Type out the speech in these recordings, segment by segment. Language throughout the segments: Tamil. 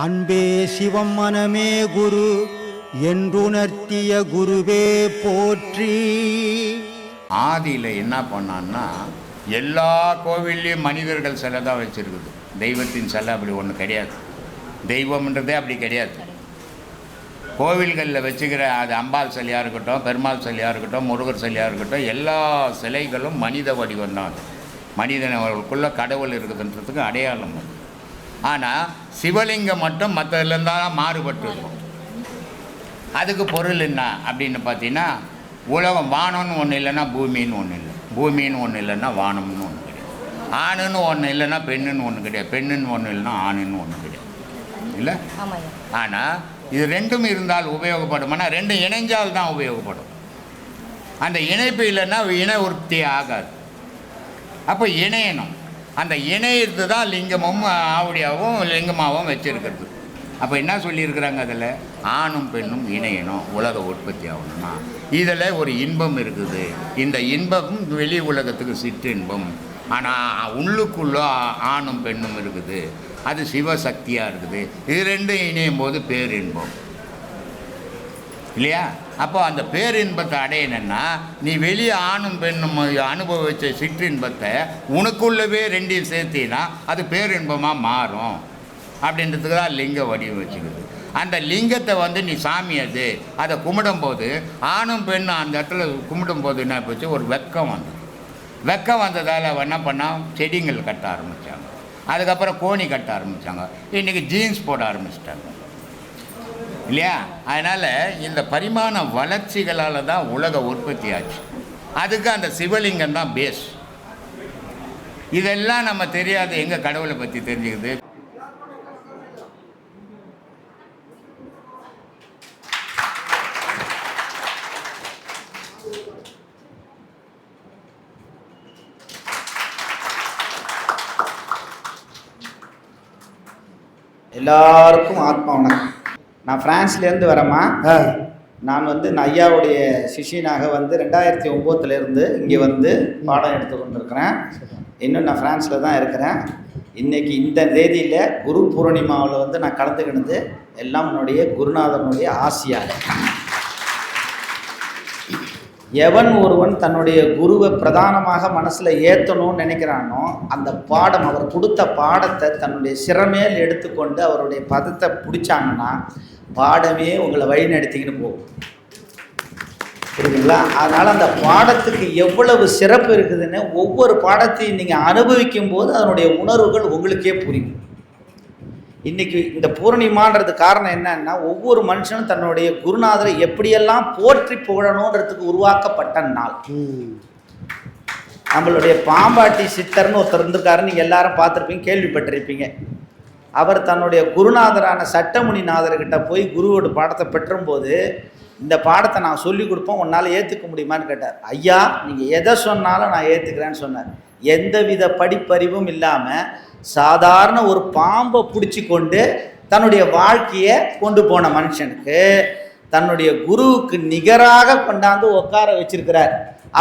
அன்பே சிவம் மனமே குரு என்றுணர்த்திய குருவே போற்றி. ஆதியில் என்ன பண்ணான்னா, எல்லா கோவில்லையும் மனிதர்கள் சிலை தான் வச்சுருக்குது. தெய்வத்தின் சிலை அப்படி ஒன்று கிடையாது. தெய்வம்ன்றதே அப்படி கிடையாது. கோவில்களில் வச்சுக்கிற அது அம்பாள் சிலையாக இருக்கட்டும், பெருமாள் சிலையாக இருக்கட்டும், முருகர் சிலையாக இருக்கட்டும், எல்லா சிலைகளும் மனித வடிவம் தான். அது மனிதனவர்களுக்குள்ளே கடவுள் இருக்குதுன்றதுக்கு அடையாளம் அது. ஆனால் சிவலிங்கம் மட்டும் மற்றதுலேருந்தான் மாறுபட்டு இருக்கும். அதுக்கு பொருள் என்ன அப்படின்னு பார்த்தீங்கன்னா, உலகம் வானம்னு ஒன்று இல்லைன்னா பூமின்னு ஒன்று இல்லை, பூமின்னு ஒன்று இல்லைன்னா வானம்னு ஒன்று கிடையாது, ஆணுன்னு ஒன்று இல்லைன்னா பெண்ணுன்னு ஒன்று கிடையாது, பெண்ணுன்னு ஒன்று இல்லைன்னா ஆணுன்னு ஒன்று கிடையாது இல்லை. ஆனால் இது ரெண்டும் இருந்தால் உபயோகப்படுமானா, ரெண்டும் இணைஞ்சால் தான் உபயோகப்படும். அந்த இணைப்பு இல்லைன்னா இணை உற்பத்தி ஆகாது. அப்போ இணையணும். அந்த இணையத்து தான் லிங்கமும் ஆவடியாகவும் லிங்கமாகவும் வச்சுருக்கிறது. அப்போ என்ன சொல்லியிருக்கிறாங்க, அதில் ஆணும் பெண்ணும் இணையணும், உலக உற்பத்தி ஆகணும்னா இதில் ஒரு இன்பம் இருக்குது. இந்த இன்பம் வெளி உலகத்துக்கு சிற்றின்பம். ஆனால் உள்ளுக்குள்ளே ஆணும் பெண்ணும் இருக்குது, அது சிவசக்தியாக இருக்குது. இது ரெண்டும் இணையும் போது பேரின்பம் இல்லையா? அப்போ அந்த பேரின்பத்தை அடையணுன்னா நீ வெளியே ஆணும் பெண்ணும் அனுபவித்த சிற்றின்பத்தை உனக்குள்ளவே ரெண்டையும் சேர்த்தினா அது பேரின்பமாக மாறும். அப்படின்றதுக்கு தான் லிங்க வடிவம் வச்சுக்குது. அந்த லிங்கத்தை நீ சாமி அதை கும்பிடும்போது ஆணும் பெண்ணும் அந்த இடத்துல கும்பிடும்போது என்ன போச்சு, ஒரு வெக்கம் வந்தது. வெக்கம் வந்ததால் என்ன பண்ணால் செடிங்கள் கட்ட ஆரம்பித்தாங்க. அதுக்கப்புறம் கோணி கட்ட ஆரம்பித்தாங்க. இன்றைக்கி ஜீன்ஸ் போட ஆரம்பிச்சிட்டாங்க இல்லையா? அதனால் இந்த பரிமாண வளர்ச்சிகளால் தான் உலக உற்பத்தி ஆச்சு. அதுக்கு அந்த சிவலிங்கம் தான் பேஸ். இதெல்லாம் நம்ம தெரியாது. எங்கள் கடவுளை பற்றி தெரிஞ்சுக்குது. எல்லாருக்கும் ஆத்மா வணக்கம். நான் ஃப்ரான்ஸ்லேருந்து வரேம்மா. நான் ஐயாவுடைய சிஷியனாக 2009 இங்கே பாடம் எடுத்து கொண்டிருக்கிறேன். இன்னும் நான் ஃப்ரான்ஸில் தான் இருக்கிறேன். இன்றைக்கி இந்த தேதியில் குரு பூர்ணிமாவில் நான் கலந்துக்கினது எல்லாம் என்னுடைய குருநாதனுடைய ஆசியாக. எவன் ஒருவன் தன்னுடைய குருவை பிரதானமாக மனசில் ஏற்றணும்னு நினைக்கிறானோ, அந்த பாடம், அவர் கொடுத்த பாடத்தை தன்னுடைய சிறமேல் எடுத்துக்கொண்டு அவருடைய பதத்தை பிடிச்சாங்கன்னா பாடமே உங்களை வழி நடத்திக்கிட்டு போகும். புரியுதுங்களா? அதனால் அந்த பாடத்துக்கு எவ்வளவு சிறப்பு இருக்குதுன்னு ஒவ்வொரு பாடத்தையும் நீங்கள் அனுபவிக்கும் போது அதனுடைய உணர்வுகள் உங்களுக்கே புரியும். இன்றைக்கி இந்த பூர்ணிமான்றது காரணம் என்னன்னா, ஒவ்வொரு மனுஷனும் தன்னுடைய குருநாதரை எப்படியெல்லாம் போற்றி புகழணுன்றதுக்கு உருவாக்கப்பட்ட நாள். நம்மளுடைய பாம்பாட்டி சித்தர்னு ஒருத்தர் இருந்திருக்காருன்னு நீங்கள் எல்லாரும் பார்த்துருப்பீங்க, கேள்விப்பட்டிருப்பீங்க. அவர் தன்னுடைய குருநாதரான சட்டமுனிநாதர்கிட்ட போய் குருவோட பாடத்தை பெற்றும்போது, இந்த பாடத்தை நான் சொல்லி கொடுப்போம், உன்னால் ஏற்றுக்க முடியுமான்னு கேட்டார். ஐயா, நீங்கள் எதை சொன்னாலும் நான் ஏற்றுக்கிறேன்னு சொன்னார். எந்தவித படிப்பறிவும் இல்லாமல் சாதாரண ஒரு பாம்பை பிடிச்சி கொண்டு தன்னுடைய வாழ்க்கையை கொண்டு போன மனுஷனுக்கு தன்னுடைய குருவுக்கு நிகராக கொண்டாந்து உட்கார வச்சிருக்கிறார்.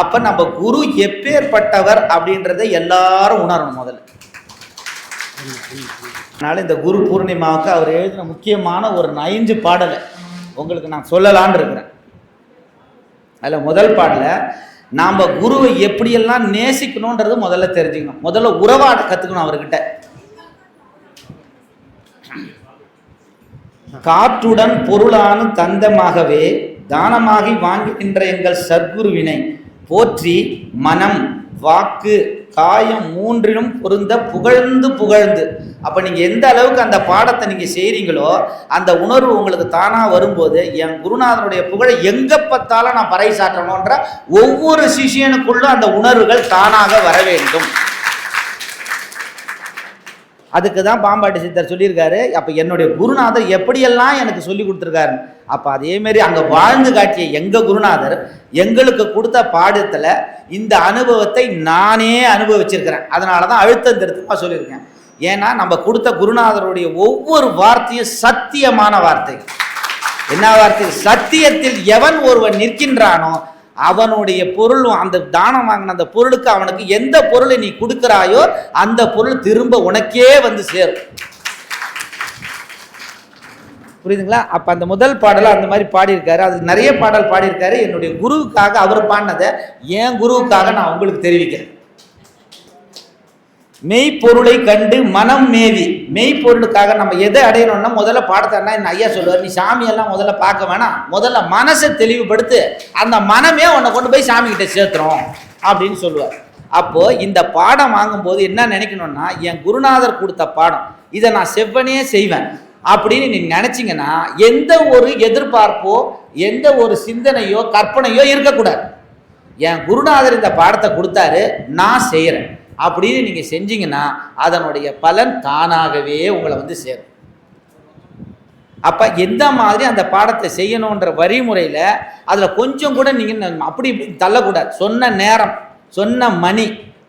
அப்போ நம்ம குரு எப்பேற்பட்டவர் அப்படின்றத எல்லாரும் உணரணும் முதல்ல. அதனால் இந்த குரு பூர்ணிமாவுக்கு அவர் எழுதின முக்கியமான ஒரு 5 பாடலை உங்களுக்கு நான் சொல்லலான்னு இருக்கிறேன். அதில் முதல் பாடலை நாம் குருவை எப்படியெல்லாம் நேசிக்கணுன்றது முதல்ல தெரிஞ்சுக்கணும். முதல்ல உறவாட கற்றுக்கணும் அவர்கிட்ட. காற்றுடன் பொருளானு தந்தமாகவே தானமாகி வாங்குகின்ற எங்கள் சத்குருவினை போற்றி மனம் வாக்கு காயம் 3லும் பொருந்த புகழ்ந்து புகழ்ந்து. அப்போ நீங்கள் எந்த அளவுக்கு அந்த பாடத்தை நீங்கள் செய்கிறீங்களோ அந்த உணர்வு உங்களுக்கு தானாக வரும்போது, என் குருநாதனுடைய புகழை எங்கே பார்த்தாலும் நான் பறைசாற்றணுன்ற ஒவ்வொரு சிஷியனுக்குள்ளும் அந்த உணர்வுகள் தானாக வர வேண்டும். அதுக்கு தான் பாம்பாட்டி சித்தர் சொல்லியிருக்காரு. அப்போ என்னுடைய குருநாதர் எப்படியெல்லாம் எனக்கு சொல்லி கொடுத்துருக்காரு. அப்போ அதேமாரி அங்கே வாழ்ந்து காட்டிய எங்கள் குருநாதர் எங்களுக்கு கொடுத்த பாடத்தில் இந்த அனுபவத்தை நானே அனுபவிச்சிருக்கிறேன். அதனால தான் அழுத்தம் திருத்தமாக சொல்லியிருக்கேன். ஏன்னா நம்ம கொடுத்த குருநாதருடைய ஒவ்வொரு வார்த்தையும் சத்தியமான வார்த்தை. என்ன வார்த்தை? சத்தியத்தில் எவன் ஒருவன் நிற்கின்றானோ அவனுடைய பொருள், அந்த தானம் வாங்கின அந்த பொருளுக்கு அவனுக்கு எந்த பொருளை நீ கொடுக்கிறாயோ அந்த பொருள் திரும்ப உனக்கே வந்து சேரும். புரியுதுங்களா? அப்போ அந்த முதல் பாடலை அந்த மாதிரி பாடியிருக்காரு. அது நிறைய பாடல் பாடியிருக்காரு. என்னுடைய குருவுக்காக அவர் பாடினதை என் குருவுக்காக நான் உங்களுக்கு தெரிவிக்கிறேன். மெய்ப்பொருளை கண்டு மனம் மேவி, மெய்ப்பொருளுக்காக நம்ம எதை அடையணும்னா முதல்ல பாடத்தா என்ன ஐயா சொல்லுவார், நீ சாமியெல்லாம் முதல்ல பார்க்க வேணாம், முதல்ல மனசை தெளிவுபடுத்து, அந்த மனமே உன்னை கொண்டு போய் சாமி கிட்ட சேர்த்துறோம் அப்படின்னு சொல்லுவார். அப்போ இந்த பாடம் வாங்கும்போது என்ன நினைக்கணும்னா, என் குருநாதர் கொடுத்த பாடம், இதை நான் செவ்வனே செய்வேன் அப்படின்னு நீ நினைச்சிங்கன்னா எந்த ஒரு எதிர்பார்ப்போ எந்த ஒரு சிந்தனையோ கற்பனையோ இருக்கக்கூடாது. என் குருநாதர் இந்த பாடத்தை கொடுத்தாரு, நான் செய்கிறேன் அப்படின்னு நீங்கள் செஞ்சீங்கன்னா அதனுடைய பலன் தானாகவே உங்களை வந்து சேரும். அப்போ எந்த மாதிரி அந்த பாடத்தை செய்யணுன்ற வழிமுறையில் அதில் கொஞ்சம் கூட நீங்கள் அப்படி இப்படி தள்ளக்கூடாது. சொன்ன நேரம், சொன்ன மணி,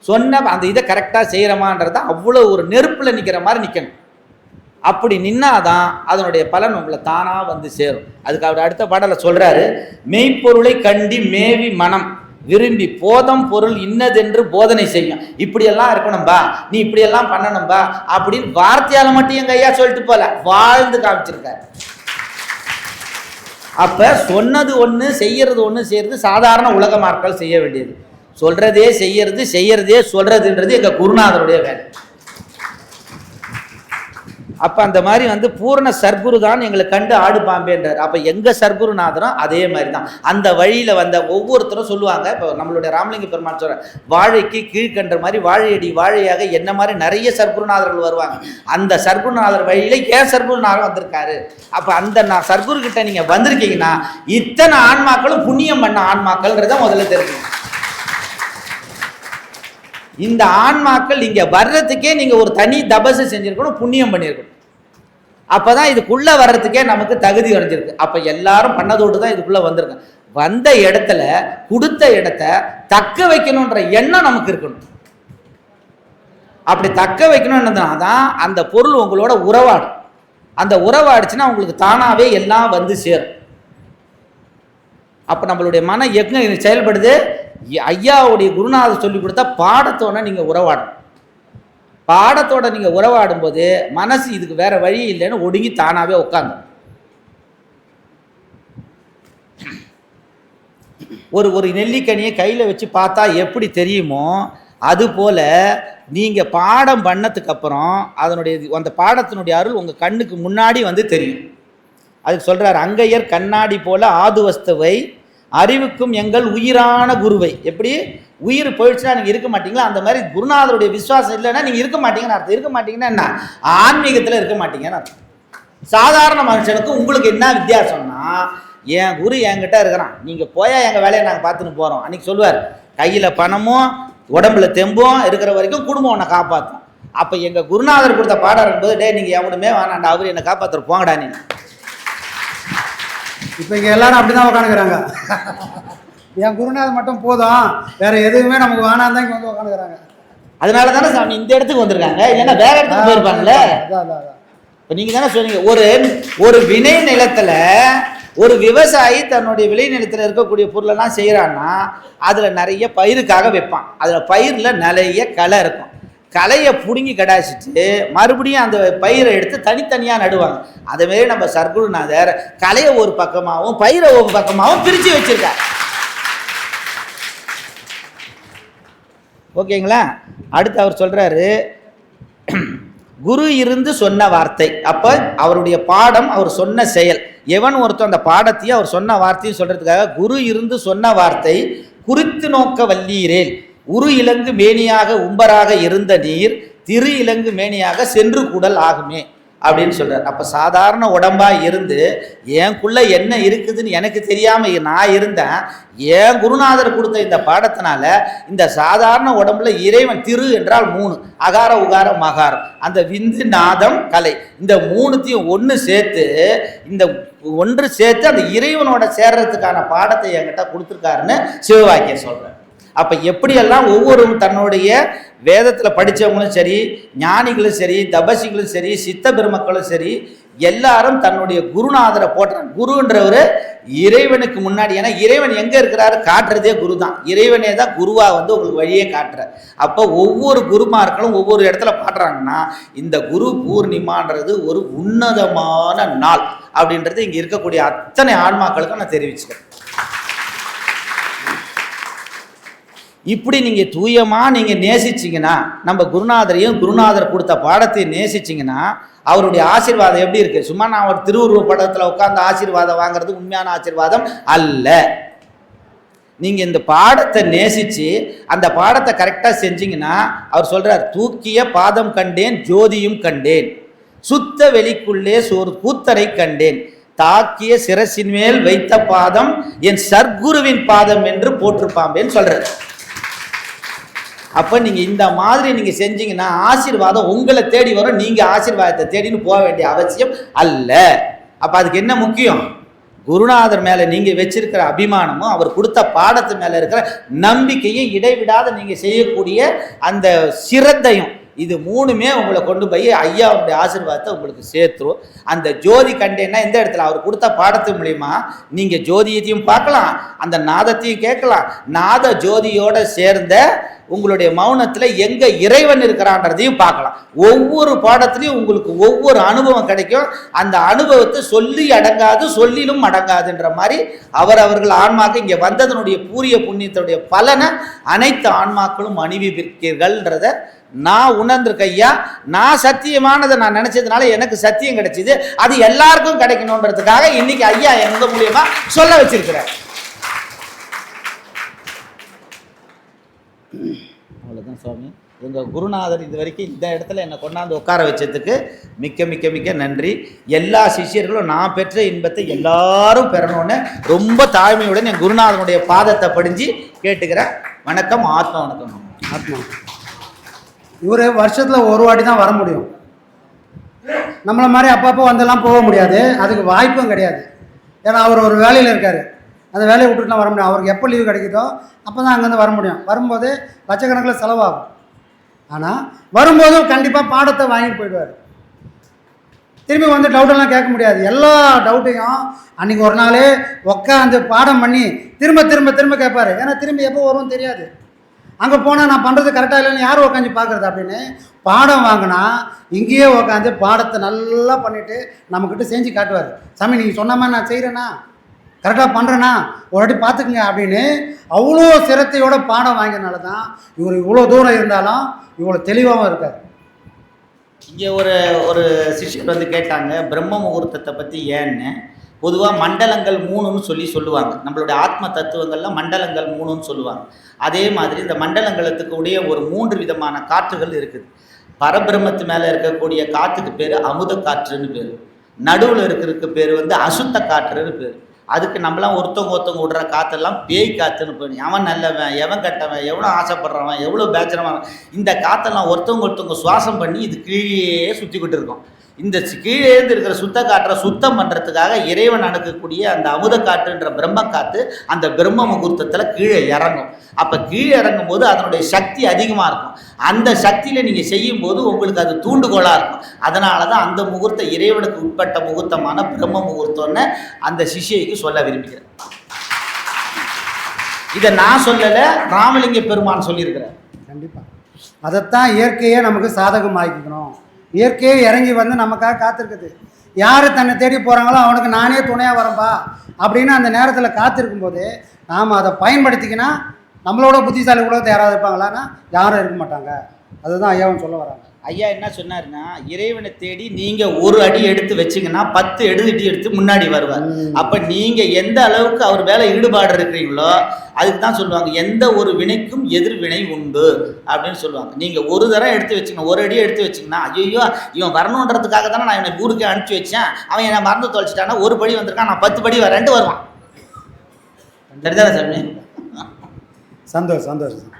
சொன்ன அந்த இதை கரெக்டாக செய்கிறோமான்றத அவ்வளோ ஒரு நெருப்பில் நிற்கிற மாதிரி நிற்கணும். அப்படி நின்னாதான் அதனுடைய பலன் உங்களை தானாக வந்து சேரும். அதுக்கு அவர் அடுத்த பாடலை சொல்கிறாரு, மெய்ப்பொருளை கண்டி மேவி மனம் விரும்பி போதம் பொருள் இன்னதென்று போதனை செய்யும். இப்படியெல்லாம் இருக்கணும்பா, நீ இப்படியெல்லாம் பண்ணணும்பா அப்படின்னு வார்த்தையால் மட்டும் எங்கள் ஐயா சொல்லிட்டு போல, வாழ்ந்து காமிச்சிருக்காரு. அப்போ சொன்னது ஒன்று செய்யறது ஒன்று செய்யறது சாதாரண உலக மார்கள் செய்ய வேண்டியது. சொல்றதே செய்யறது, செய்யறதே சொல்றதுன்றது எங்கள் குருநாதருடைய வேலை. அப்போ அந்த மாதிரி வந்து பூரண சர்க்குரு தான் எங்களை கண்டு ஆடு பாம்பேன்றார். அப்போ எங்கள் சர்க்குருநாதரும் அதே மாதிரி தான். அந்த வழியில் வந்த ஒவ்வொருத்தரும் சொல்லுவாங்க. இப்போ நம்மளுடைய ராமலிங்க பெருமாள் சொல்கிற வாழைக்கு கீழ்கன்ற மாதிரி வாழையடி வாழையாக என்ன மாதிரி நிறைய சர்க்குருநாதர்கள் வருவாங்க. அந்த சர்க்குருநாதர் வழியில் ஏன் சர்க்குருநாதர் வந்திருக்காரு. அப்போ அந்த சர்க்குரு கிட்ட நீங்கள் வந்திருக்கீங்கன்னா இத்தனை ஆன்மாக்களும் புண்ணியம் பண்ண ஆன்மாக்கள்ன்றத முதல்ல தெரிஞ்சுக்கணும். இந்த ஆன்மாக்கள் இங்கே வர்றதுக்கே நீங்கள் ஒரு தனி தபசு செஞ்சுருக்கணும், புண்ணியம் பண்ணியிருக்கணும். அப்போ தான் இதுக்குள்ளே வர்றதுக்கே நமக்கு தகுதி அடைஞ்சிருக்கு. அப்போ எல்லாரும் பண்ணதோடு தான் இதுக்குள்ளே வந்திருக்கு. வந்த இடத்துல கொடுத்த இடத்த தக்க வைக்கணுன்ற எண்ணம் நமக்கு இருக்கணும். அப்படி தக்க வைக்கணும்னா தான் அந்த பொருள் உங்களோட உறவாடும். அந்த உறவாடுச்சுன்னா உங்களுக்கு தானாகவே எல்லாம் வந்து சேரும். அப்போ நம்மளுடைய மனம் எங்கே செயல்படுது, ஐயாவுடைய குருநாதர் சொல்லி கொடுத்தா பாடத்தோட நீங்கள் உறவாடணும். பாடத்தோட நீங்கள் உறவாடும் போது மனசு இதுக்கு வேற வழி இல்லைன்னு ஒடுங்கி தானாகவே உட்காந்து ஒரு நெல்லிக்கனியை கையில் வச்சு பார்த்தா எப்படி தெரியுமோ அதுபோல் நீங்கள் பாடம் பண்ணதுக்கு அப்புறம் அந்த பாடத்தினுடைய அருள் உங்கள் கண்ணுக்கு முன்னாடி வந்து தெரியும். அதுக்கு சொல்கிறார், அங்கையர் கண்ணாடி போல ஆதுவஸ்துவை அறிவுக்கும் எங்கள் உயிரான குருவை. எப்படி உயிர் போயிடுச்சுன்னா நீங்கள் இருக்க மாட்டீங்களா, அந்த மாதிரி குருநாதருடைய விசுவாசம் இல்லைன்னா நீங்கள் இருக்க மாட்டீங்கன்னு அர்த்தம். இருக்க மாட்டீங்கன்னா என்ன, ஆன்மீகத்தில் இருக்க மாட்டீங்கன்னு அர்த்தம். சாதாரண மனுஷனுக்கு உங்களுக்கு என்ன வித்தியாசம்னா, என் குரு என்கிட்ட இருக்கிறான், நீங்கள் போயா எங்கள் வேலையை நாங்கள் பார்த்துன்னு போகிறோம். அன்றைக்கி சொல்லுவார், கையில் பணமும் உடம்புல தெம்பும் இருக்கிற வரைக்கும் குடும்பம் உன்னை காப்பாற்றும். அப்போ எங்கள் குருநாதர் கொடுத்த பாடம் இருக்கும்போது, டே நீங்கள் எவனுமே வேணாண்டா, அவர் என்னை காப்பாற்றுற போங்கடா நீ. இப்போ இங்கே எல்லாரும் அப்படி தான் உட்காந்துக்கிறாங்க. என் குருநாதர் மட்டும் போதும், வேற எதுவுமே நமக்கு வேணாம் தான் இங்கே வந்து உட்காந்துக்கிறாங்க. அதனால தானே சாமி இந்த இடத்துக்கு வந்திருக்காங்க, இல்லைன்னா வேற இடத்துக்கு போயிருப்பாங்கல்ல. இப்போ நீங்கள் தானே சொன்னீங்க, ஒரு வினை நிலத்தில் ஒரு விவசாயி தன்னுடைய விளை நிலத்தில் இருக்கக்கூடிய பொருளெல்லாம் செய்கிறான்னா அதில் நிறைய பயிருக்காக வைப்பான். அதில் பயிரில் நிறைய களை இருக்கும். களையை பிடுங்கி கடாச்சிட்டு மறுபடியும் அந்த பயிரை எடுத்து தனித்தனியாக நடுவாங்க. அதேமாரி நம்ம சர்க்குருநாதர் களையை ஒரு பக்கமாகவும் பயிரை ஒரு பக்கமாகவும் பிரித்து வச்சிருக்கார். ஓகேங்களா? அடுத்து அவர் சொல்கிறாரு, குரு இருந்து சொன்ன வார்த்தை. அப்போ அவருடைய பாடம், அவர் சொன்ன செயல். எவன் ஒருத்தன் அந்த பாடத்தையும் அவர் சொன்ன வார்த்தையும் சொல்கிறதுக்காக, குரு இருந்து சொன்ன வார்த்தை குறித்து நோக்க வல்லீரேல் உரு இலங்கு மேனியாக உம்பராக இருந்த நீர் திரு இலங்கு மேனியாக சென்று கூடல் ஆகுமே அப்படின்னு சொல்கிறார். அப்போ சாதாரண உடம்பாக இருந்து எனக்குள்ளே என்ன இருக்குதுன்னு எனக்கு தெரியாமல் நான் இருந்தேன். என் குருநாதர் கொடுத்த இந்த பாடத்தினால இந்த சாதாரண உடம்புல இறைவன், திரு என்றால் 3, அகார உகார மகாரம், அந்த விந்து நாதம் கலை, இந்த 3த்தையும் ஒன்று சேர்த்து அந்த இறைவனோட சேர்றதுக்கான பாடத்தை என்கிட்ட கொடுத்துருக்காருன்னு சிவவாக்கியம் சொல்கிறேன். அப்போ எப்படியெல்லாம் ஒவ்வொரு தன்னுடைய வேதத்தில் படித்தவங்களும் சரி, ஞானிகளும் சரி, தபசிகளும் சரி, சித்த பெருமக்களும் சரி, எல்லாரும் தன்னுடைய குருநாதரை போட்டுறாங்க. குருன்றவர் இறைவனுக்கு முன்னாடி, ஏன்னா இறைவன் எங்கே இருக்கிறாரு காட்டுறதே குரு தான். இறைவனே தான் குருவாக வந்து உங்களுக்கு வழியே காட்டுறார். அப்போ ஒவ்வொரு குருமார்களும் ஒவ்வொரு இடத்துல பாடுறாங்கன்னா இந்த குரு பூர்ணிமான்றது ஒரு உன்னதமான நாள். அப்படின்றது இங்கே இருக்கக்கூடிய அத்தனை ஆன்மாக்களுக்கும் நான் தெரிவிச்சுக்கிறேன். இப்படி நீங்கள் தூயமாக நீங்கள் நேசிச்சிங்கன்னா, நம்ம குருநாதரையும் குருநாதர் கொடுத்த பாடத்தையும் நேசிச்சிங்கன்னா அவருடைய ஆசீர்வாதம் எப்படி இருக்குது? சும்மா நான் ஒரு திருவுருவ படத்தில் உட்காந்து ஆசீர்வாதம் வாங்குறது உண்மையான ஆசீர்வாதம் அல்ல. நீங்கள் இந்த பாடத்தை நேசித்து அந்த பாடத்தை கரெக்டாக செஞ்சீங்கன்னா அவர் சொல்கிறார், தூக்கிய பாதம் கண்டேன் ஜோதியும் கண்டேன், சுத்த வெளிக்குள்ளே சோறு கூத்தரை கண்டேன், தாக்கிய சிரசின் மேல் வைத்த பாதம் என் சர்க்குருவின் பாதம் என்று போட்டிருப்பாம்பேன்னு சொல்கிறார். அப்போ நீங்கள் இந்த மாதிரி நீங்கள் செஞ்சீங்கன்னா ஆசீர்வாதம் உங்களை தேடி வரும். நீங்கள் ஆசீர்வாதத்தை தேடின்னு போக வேண்டிய அவசியம் அல்ல. அப்போ அதுக்கு என்ன முக்கியம்? குருநாதர் மேலே நீங்கள் வச்சிருக்கிற அபிமானமும் அவர் கொடுத்த பாடத்து மேலே இருக்கிற நம்பிக்கையும் இடைவிடாத நீங்கள் செய்யக்கூடிய அந்த சிரத்தையும், இது மூணுமே உங்களை கொண்டு போய் ஐயாவுடைய ஆசீர்வாதத்தை உங்களுக்கு சேர்த்துரும். அந்த ஜோதி கண்டேன்னா எந்த இடத்துல? அவர் கொடுத்த பாடத்து மூலிமா நீங்கள் ஜோதியத்தையும் பார்க்கலாம், அந்த நாதத்தையும் கேட்கலாம். நாத ஜோதியோட சேர்ந்த உங்களுடைய மௌனத்தில் எங்கே இறைவன் இருக்கிறான்றதையும் பார்க்கலாம். ஒவ்வொரு பாடத்துலையும் உங்களுக்கு ஒவ்வொரு அனுபவம் கிடைக்கும். அந்த அனுபவத்தை சொல்லி அடங்காது, சொல்லிலும் அடங்காதுன்ற மாதிரி அவர்கள் ஆன்மாக்கள் இங்கே வந்ததனுடைய பூரிய புண்ணியத்தினுடைய பலனை அனைத்து ஆன்மாக்களும் அனுபவிக்கிறீர்கள்ன்றத நான் உணர்ந்திருக்க ஐயா. நான் சத்தியமானதை நான் நினைச்சதுனால எனக்கு சத்தியம் கிடைச்சிது. அது எல்லாருக்கும் கிடைக்கணுன்றதுக்காக இன்னைக்கு ஐயா எங்க மூலியமா சொல்ல வச்சிருக்கிறேன். அவ்வளோதான் சுவாமி. எங்கள் குருநாதர் இது வரைக்கும் இந்த இடத்துல என்னை கொண்டாந்து உட்கார வச்சதுக்கு மிக்க மிக்க மிக்க நன்றி. எல்லா சிஷியர்களும் நான் பெற்ற இன்பத்தை எல்லாரும் பெறணும்னு ரொம்ப தாழ்மையுடன் என் குருநாதனுடைய பாதத்தை படிஞ்சு கேட்டுக்கிறேன். வணக்கம். ஆத்மா வணக்கம். ஆத்மா. இவர் வருஷத்தில் ஒரு வாட்டி தான் வர முடியும். நம்மளை மாதிரி அப்பப்போ வந்தெல்லாம் போக முடியாது, அதுக்கு வாய்ப்பும் கிடையாது. ஏன்னா அவர் ஒரு வேலையில் இருக்கார், அந்த வேலையை விட்டுட்டுலாம் வர முடியும். அவருக்கு எப்போ லீவு கிடைக்குதோ அப்போ தான் அங்கேருந்து வர முடியும். வரும்போது லட்சக்கணக்கில் செலவாகும். ஆனால் வரும்போதும் கண்டிப்பாக பாடத்தை வாங்கிட்டு போயிடுவார். திரும்பி வந்து டவுட்டெல்லாம் கேட்க முடியாது. எல்லா டவுட்டையும் அன்றைக்கி ஒரு நாளே உட்காந்து பாடம் பண்ணி திரும்ப திரும்ப திரும்ப கேட்பார். ஏன்னா திரும்பி எப்போ வரும்னு தெரியாது. அங்கே போனால் நான் பண்ணுறது கரெக்டாக இல்லைன்னு யார் உட்காந்து பார்க்குறது அப்படின்னு பாடம் வாங்கினா இங்கேயே உட்காந்து பாடத்தை நல்லா பண்ணிவிட்டு நம்மக்கிட்ட செஞ்சு காட்டுவார். சாமி நீங்கள் சொன்ன மாதிரி நான் செய்கிறேன்னா, கரெக்டாக பண்ணுறேன்னா ஒரு வாட்டி பார்த்துக்குங்க அப்படின்னு அவ்வளோ சிரத்தையோட பாடம் வாங்கினால தான் இவர் இவ்வளோ தூரம் இருந்தாலும் இவ்வளோ தெளிவாகவும் இருக்கார். இங்கே ஒரு சிஷ்யர் வந்து கேட்டாங்க பிரம்ம முகூர்த்தத்தை பற்றி ஏன்னு. பொதுவாக மண்டலங்கள் 3ன்னு சொல்லுவாங்க. நம்மளுடைய ஆத்ம தத்துவங்களில் மண்டலங்கள் 3ன்னு சொல்லுவாங்க. அதே மாதிரி இந்த மண்டலங்களுக்கு உடைய ஒரு 3 விதமான காற்றுகள் இருக்குது. பரபிரம்மத்து மேலே இருக்கக்கூடிய காற்றுக்கு பேர் அமுத காற்றுன்னு பேர். நடுவில் இருக்கிறதுக்கு பேர் வந்து அசுத்த காற்றுன்னு பேர். அதுக்கு நம்மளாம் ஒருத்தவங்க விடுற காற்றெல்லாம் பேய் காற்றுன்னு போயிடும். எவன் நல்லவன், எவன் கட்டவன், எவ்வளோ ஆசைப்படுறவன், எவ்வளோ பேச்சுறவன், இந்த காற்றெல்லாம் ஒருத்தவங்க சுவாசம் பண்ணி இது கீழே சுற்றிக்கிட்டு இருக்கோம். இந்த கீழேந்து இருக்கிற சுத்த காற்றை சுத்தம் பண்ணுறதுக்காக இறைவன் அனுக்கக்கூடிய அந்த அமுத காற்றுன்ற பிரம்ம காற்று அந்த பிரம்ம முகூர்த்தத்தில் கீழே இறங்கும். அப்போ கீழே இறங்கும் போது அதனுடைய சக்தி அதிகமாக இருக்கும். அந்த சக்தியில் நீங்கள் செய்யும்போது உங்களுக்கு அது தூண்டுகோலாக இருக்கும். அதனால தான் அந்த முகூர்த்தம் இறைவனுக்கு உட்பட்ட முகூர்த்தமான பிரம்ம முகூர்த்தம்னு அந்த சிஷ்யைக்கு சொல்ல விரும்புகிறேன். இதை நான் சொல்லலை, ராமலிங்க பெருமான் சொல்லியிருக்கிறேன். கண்டிப்பாக அதைத்தான் இயற்கையே நமக்கு சாதகம் ஆக்கிக்கணும். இயற்கையே இறங்கி வந்து நமக்காக காத்திருக்குது. யார் தன்னை தேடி போகிறாங்களோ அவனுக்கு நானே துணையாக வரம்பா அப்படின்னு அந்த நேரத்தில் காத்திருக்கும்போது நாம் அதை பயன்படுத்திக்கினா நம்மளோட புத்திசாலி உலகத்தை யாராவது இருப்பாங்களான்னா யாரும் இருக்க மாட்டாங்க. அதுதான் ஐயாவும் சொல்ல வராங்க. ஐயா என்ன சொன்னாருன்னா, இறைவனை தேடி நீங்கள் ஒரு அடி எடுத்து வச்சிங்கன்னா 10 எடுத்து முன்னாடி வருவார். அப்போ நீங்கள் எந்த அளவுக்கு அவர் மேலே ஈடுபாடு இருக்கிறீங்களோ அதுக்கு தான் சொல்லுவாங்க எந்த ஒரு வினைக்கும் எதிர்வினை உண்டு அப்படின்னு சொல்லுவாங்க. நீங்கள் ஒரு தரம் எடுத்து வச்சுக்கணும், ஒரு அடி எடுத்து வச்சிங்கன்னா ஐயோ இவன் வரணுன்றதுக்காக தானே நான் இவனை ஊருக்கு அனுப்பிச்சி வச்சேன், அவன் என்னை மறந்து தொலைச்சிட்டானா ஒரு படி வந்திருக்கான், நான் 10 படி வரேன்ட்டு வருவான். சரிதானே சாமி? சந்தோஷம்.